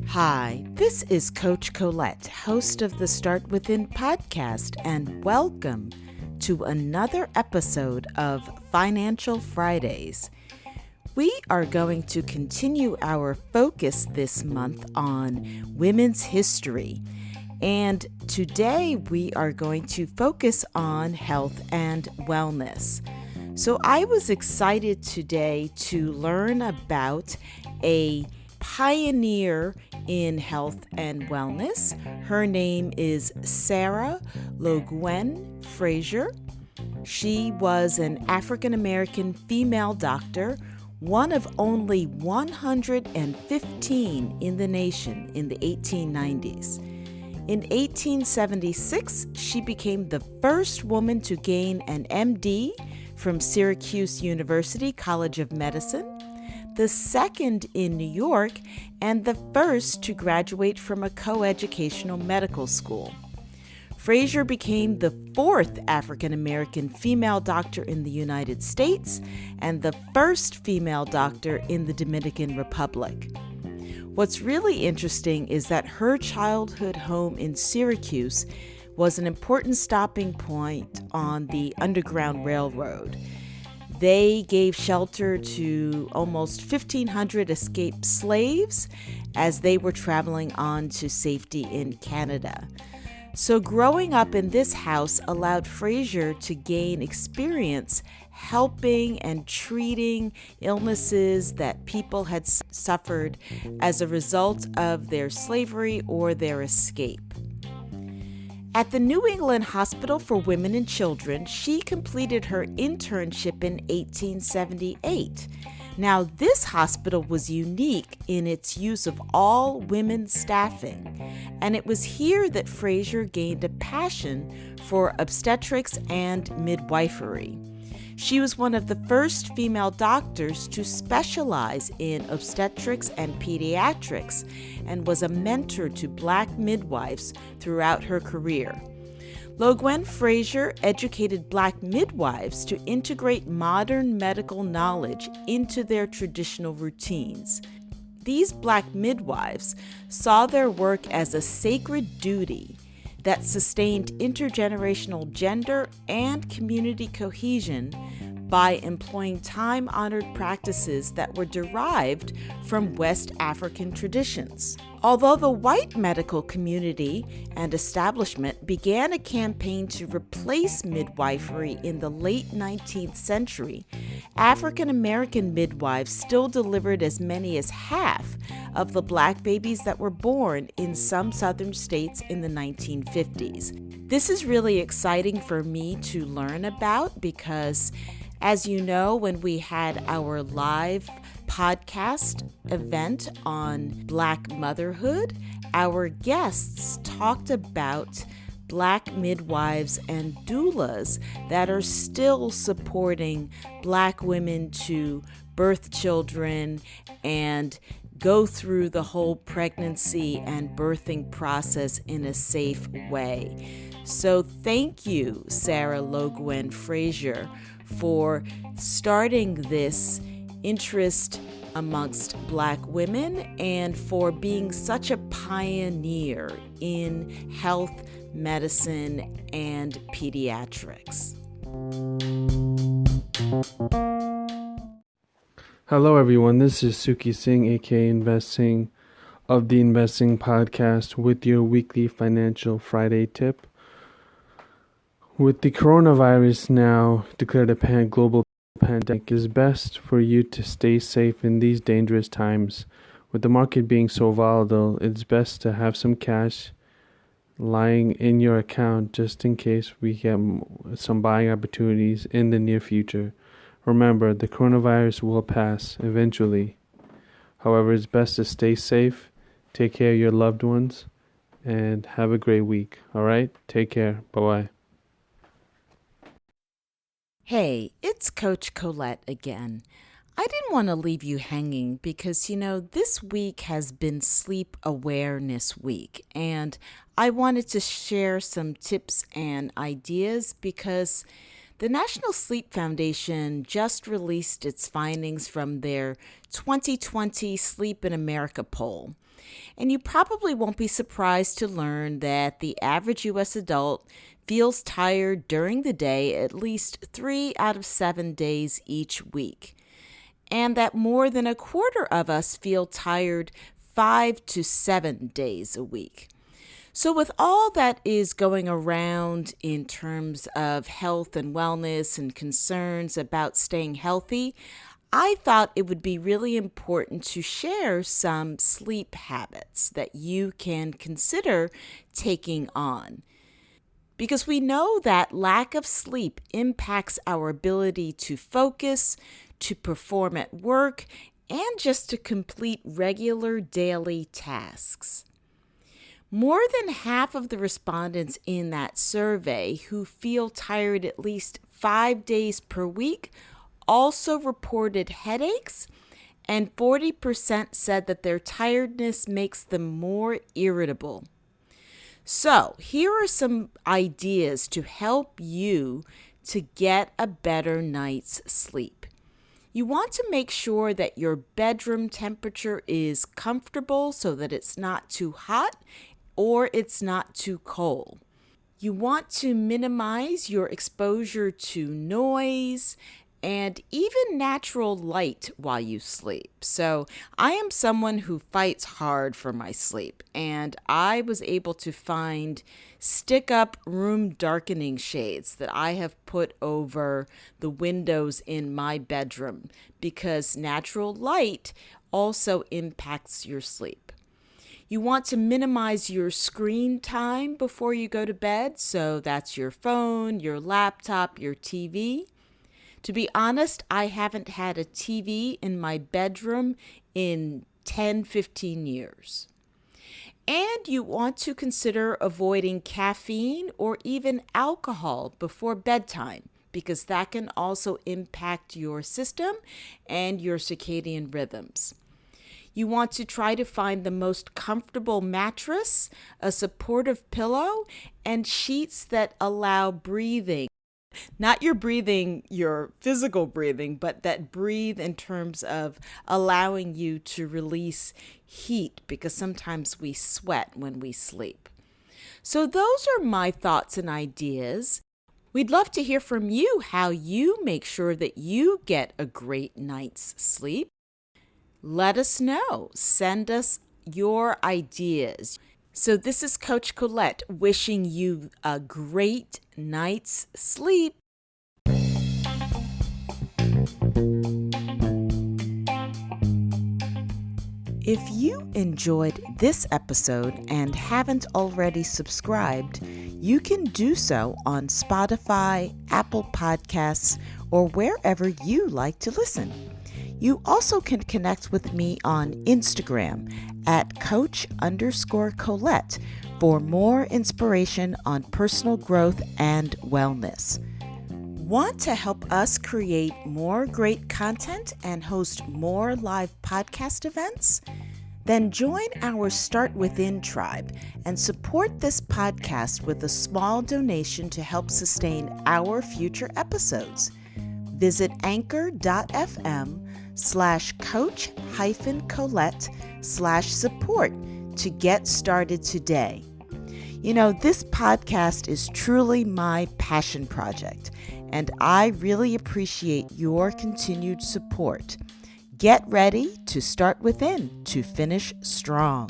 Hi, this is Coach Colette, host of the Start Within podcast, and welcome to another episode of Financial Fridays. We are going to continue our focus this month on women's history, and today we are going to focus on health and wellness. So I was excited today to learn about a pioneer in health and wellness. Her name is Sarah Loguen Fraser. She was an African-American female doctor, one of only 115 in the nation in the 1890s. In 1876, she became the first woman to gain an MD from Syracuse University College of Medicine, the second in New York, and the first to graduate from a coeducational medical school. Fraser became the fourth African-American female doctor in the United States and the first female doctor in the Dominican Republic. What's really interesting is that her childhood home in Syracuse was an important stopping point on the Underground Railroad. They gave shelter to almost 1,500 escaped slaves as they were traveling on to safety in Canada. So growing up in this house allowed Fraser to gain experience helping and treating illnesses that people had suffered as a result of their slavery or their escape. At the New England Hospital for Women and Children, she completed her internship in 1878. Now, this hospital was unique in its use of all women staffing, and it was here that Fraser gained a passion for obstetrics and midwifery. She was one of the first female doctors to specialize in obstetrics and pediatrics and was a mentor to Black midwives throughout her career. Loguen Fraser educated Black midwives to integrate modern medical knowledge into their traditional routines. These Black midwives saw their work as a sacred duty that sustained intergenerational gender and community cohesion by employing time-honored practices that were derived from West African traditions. Although the white medical community and establishment began a campaign to replace midwifery in the late 19th century, African American midwives still delivered as many as half of the Black babies that were born in some southern states in the 1950s. This is really exciting for me to learn about because, as you know, when we had our live podcast event on Black motherhood, our guests talked about Black midwives and doulas that are still supporting Black women to birth children and go through the whole pregnancy and birthing process in a safe way. So thank you, Sarah Loguen Fraser, for starting this interest amongst Black women and for being such a pioneer in health, medicine, and pediatrics. Hello everyone, this is Singh, aka Investing of the Investing Podcast with your weekly Financial Friday tip. With the coronavirus now declared a global pandemic, it is best for you to stay safe in these dangerous times. With the market being so volatile, it's best to have some cash lying in your account just in case we get some buying opportunities in the near future. Remember, the coronavirus will pass eventually. However, it's best to stay safe, take care of your loved ones, and have a great week. All right? Take care. Bye-bye. Hey, it's Coach Colette again. I didn't want to leave you hanging because, this week has been Sleep Awareness Week, and I wanted to share some tips and ideas because The National Sleep Foundation just released its findings from their 2020 Sleep in America poll. And you probably won't be surprised to learn that the average U.S. adult feels tired during the day at least 3 out of 7 days each week, and that more than a quarter of us feel tired 5 to 7 days a week. So with all that is going around in terms of health and wellness and concerns about staying healthy, I thought it would be really important to share some sleep habits that you can consider taking on. Because we know that lack of sleep impacts our ability to focus, to perform at work, and just to complete regular daily tasks. More than half of the respondents in that survey who feel tired at least 5 days per week also reported headaches, and 40% said that their tiredness makes them more irritable. So, here are some ideas to help you to get a better night's sleep. You want to make sure that your bedroom temperature is comfortable so that it's not too hot or it's not too cold. You want to minimize your exposure to noise and even natural light while you sleep. So I am someone who fights hard for my sleep, and I was able to find stick-up room darkening shades that I have put over the windows in my bedroom because natural light also impacts your sleep. You want to minimize your screen time before you go to bed, so that's your phone, your laptop, your TV. To be honest, I haven't had a TV in my bedroom in 10-15 years. And you want to consider avoiding caffeine or even alcohol before bedtime, because that can also impact your system and your circadian rhythms. You want to try to find the most comfortable mattress, a supportive pillow, and sheets that allow breathing. Not your breathing, your physical breathing, but that breathe in terms of allowing you to release heat, because sometimes we sweat when we sleep. So those are my thoughts and ideas. We'd love to hear from you how you make sure that you get a great night's sleep. Let us know. Send us your ideas. So this is Coach Colette wishing you a great night's sleep. If you enjoyed this episode and haven't already subscribed, you can do so on Spotify, Apple Podcasts, or wherever you like to listen. You also can connect with me on Instagram at Coach_Colette for more inspiration on personal growth and wellness. Want to help us create more great content and host more live podcast events? Then join our Start Within tribe and support this podcast with a small donation to help sustain our future episodes. Visit anchor.fm/coach-colette/support to get started today. You know, this podcast is truly my passion project, and I really appreciate your continued support. Get ready to start within to finish strong.